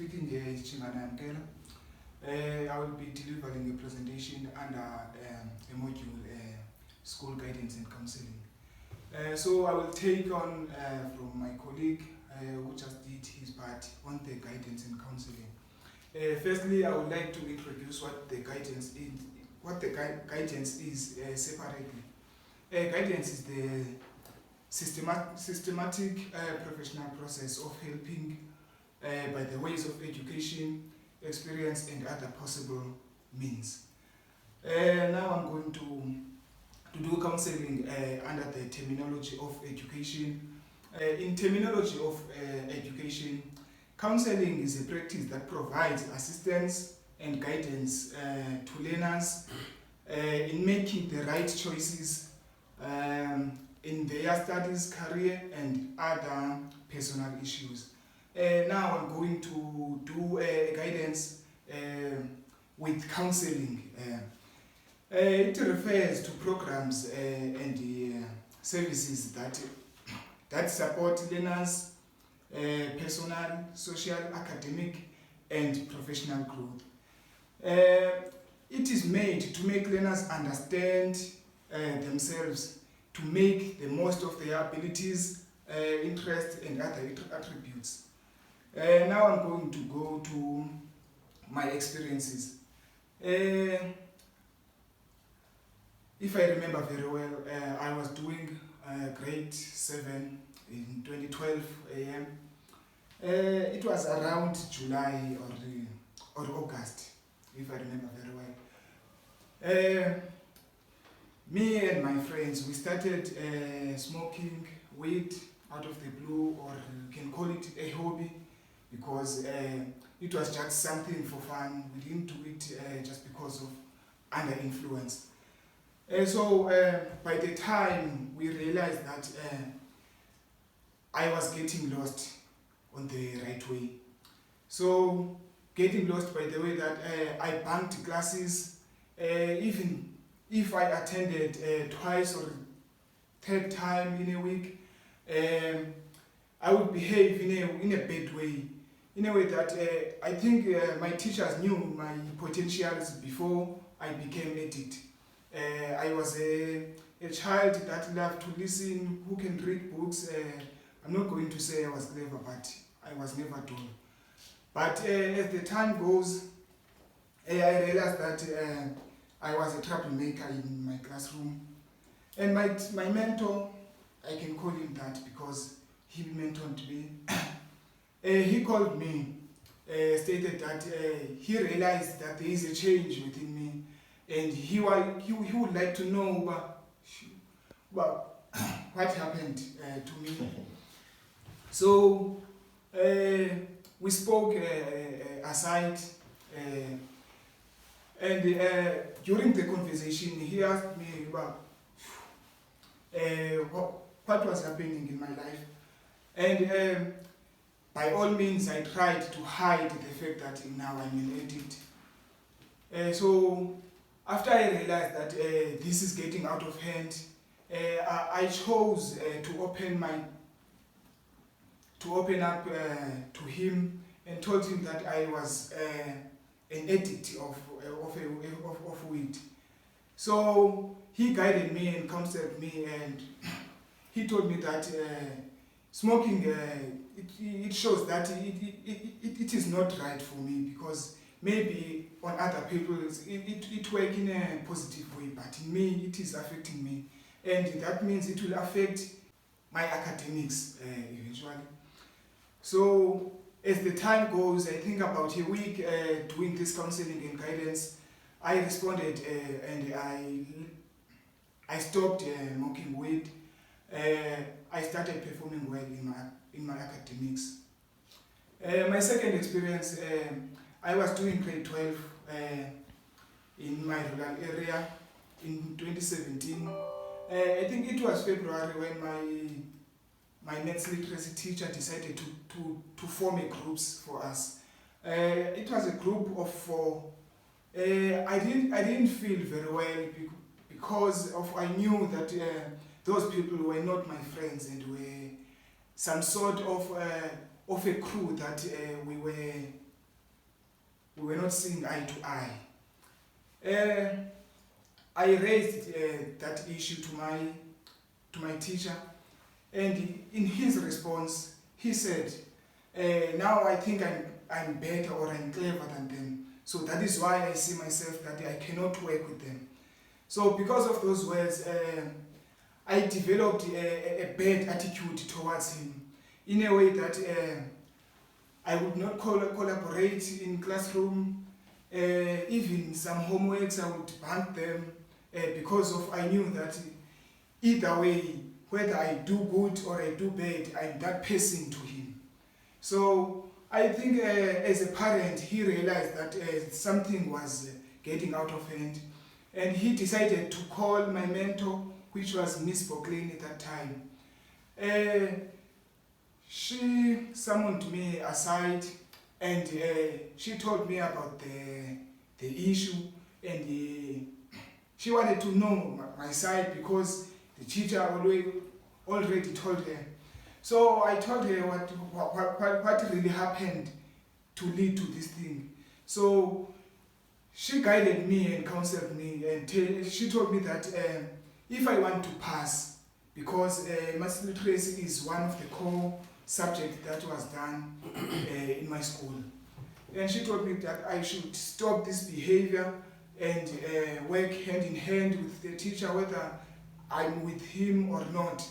speaking here is Chingana Mkela. I will be delivering a presentation under a module, School Guidance and Counseling. So I will take on from my colleague who just did his part on the guidance and counseling. Firstly, I would like to introduce what the guidance is. Guidance is separately. Guidance is the systematic professional process of helping by the ways of education, experience, and other possible means. Now I'm going to do counseling under the terminology of education. In terminology of education, counseling is a practice that provides assistance and guidance to learners in making the right choices in their studies, career, and other personal issues. Now I'm going to do guidance with counseling. It refers to programs and services that support learners' personal, social, academic, and professional growth. It is made to make learners understand themselves, to make the most of their abilities, interests, and other attributes. Now I'm going to go to my experiences. If I remember very well, I was doing grade 7 in 2012 AM. It was around July or August, if I remember very well. Me and my friends, we started smoking weed out of the blue, or you can call it a hobby, because it was just something for fun. We didn't do it just because of under influence. So by the time we realized that I was getting lost on the right way. So getting lost by the way that I bunked classes, even if I attended twice or third time in a week, I would behave in a bad way, in a way that I think my teachers knew my potentials before I became addict. I was a child that loved to listen, who can read books. I'm not going to say I was clever, but I was never dull. But as the time goes, I realized that I was a troublemaker in my classroom. And my mentor, I can call him that because he mentored me. He called me, stated that he realized that there is a change within me, and he would like to know what happened to me. So we spoke aside, and during the conversation, he asked me about what was happening in my life. And by all means, I tried to hide the fact that now I'm an addict. So after I realized that this is getting out of hand, I chose to open up to him and told him that I was an addict of weed. So he guided me and counseled me, and he told me that smoking, it shows that it is not right for me, because maybe on other people it works in a positive way, but in me it is affecting me, and that means it will affect my academics eventually. So as the time goes, I think about a week doing this counseling and guidance, I responded and I stopped smoking weed. I started performing well in my academics. My second experience, I was doing grade 12 in my rural area in 2017. I think it was February when my maths literacy teacher decided to form a groups for us. It was a group of 4. I didn't feel very well because I knew that those people were not my friends and were some sort of a crew that we were we were not seeing eye to eye. I raised that issue to my teacher, and in his response, he said, now I think I'm better or I'm clever than them. So that is why I see myself that I cannot work with them. So because of those words, I developed a bad attitude towards him, in a way that I would not collaborate in classroom. Even some homeworks I would bunk them because I knew that either way, whether I do good or I do bad, I'm that person to him. So I think as a parent, he realized that something was getting out of hand, and he decided to call my mentor, which was Miss Bocklane at that time. She summoned me aside, and she told me about the issue, and she wanted to know my side because the teacher already told her. So I told her what really happened to lead to this thing. So she guided me and counseled me, and she told me that if I want to pass, because maths literacy is one of the core subjects that was done in my school, and she told me that I should stop this behavior and work hand in hand with the teacher, whether I'm with him or not.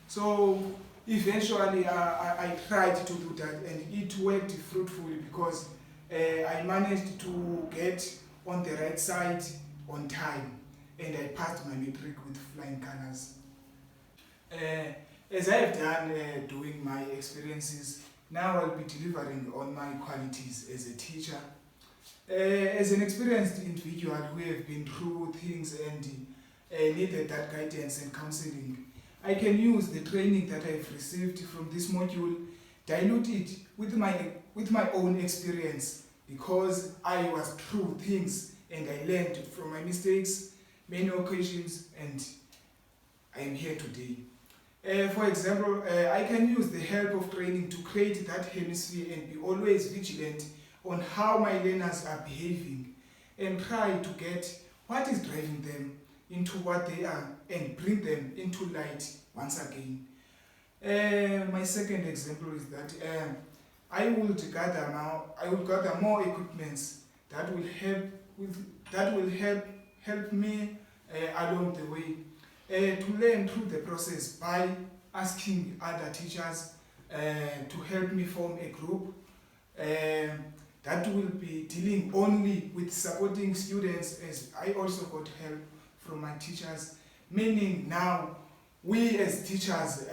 So eventually I tried to do that, and it worked fruitfully because I managed to get on the right side on time, and I passed my matric with flying colors. As I have done doing my experiences, now I'll be delivering on my qualities as a teacher. As an experienced individual who have been through things and needed that guidance and counseling, I can use the training that I've received from this module, dilute it with my own experience, because I was through things and I learned from my mistakes many occasions, and I am here today. For example, I can use the help of training to create that hemisphere and be always vigilant on how my learners are behaving, and try to get what is driving them into what they are and bring them into light once again. My second example is that I would gather more equipments that will help me along the way, to learn through the process by asking other teachers to help me form a group that will be dealing only with supporting students, as I also got help from my teachers. Meaning now, we as teachers,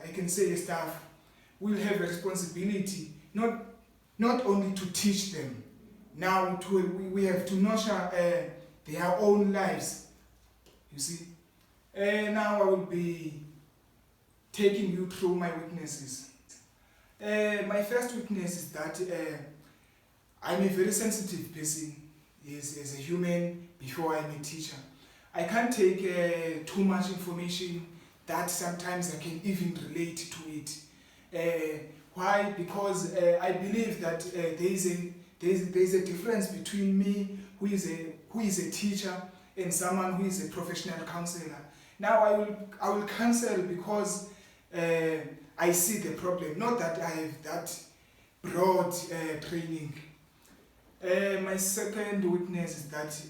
I can say as staff, will have a responsibility not only to teach them. Now we have to nurture their own lives. You see. Now I will be taking you through my weaknesses. My first weakness is that I'm a very sensitive person as a human before I'm a teacher. I can't take too much information that sometimes I can even relate to it. Why? Because I believe that there is a difference between me, who is a teacher, and someone who is a professional counselor. Now I will counsel because I see the problem, not that I have that broad training. My second weakness is that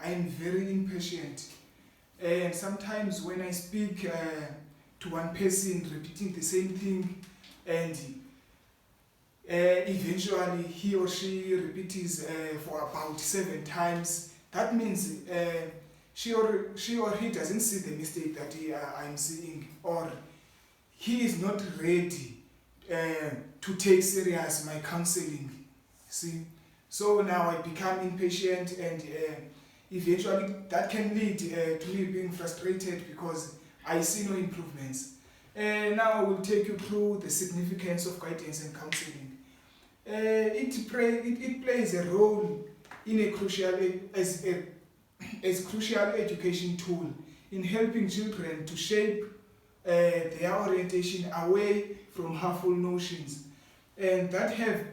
I am very impatient. And sometimes when I speak to one person repeating the same thing, and eventually he or she repeats for about 7 times, that means she or he doesn't see the mistake that I'm seeing, or he is not ready to take serious my counseling. See, so now I become impatient, and eventually that can lead to me being frustrated because I see no improvements. Now I will take you through the significance of guidance and counseling. It plays a role in a crucial education tool in helping children to shape their orientation away from harmful notions, and that have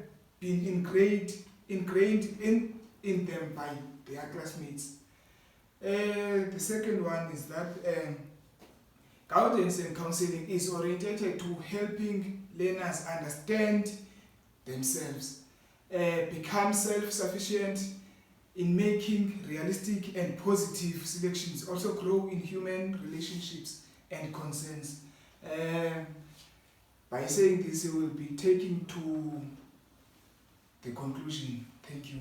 been ingrained ingrained in them by their classmates. The second one is that guidance and counseling is oriented to helping learners understand themselves, become self-sufficient in making realistic and positive selections, also grow in human relationships and concerns. By saying this, we will be taking to the conclusion. Thank you.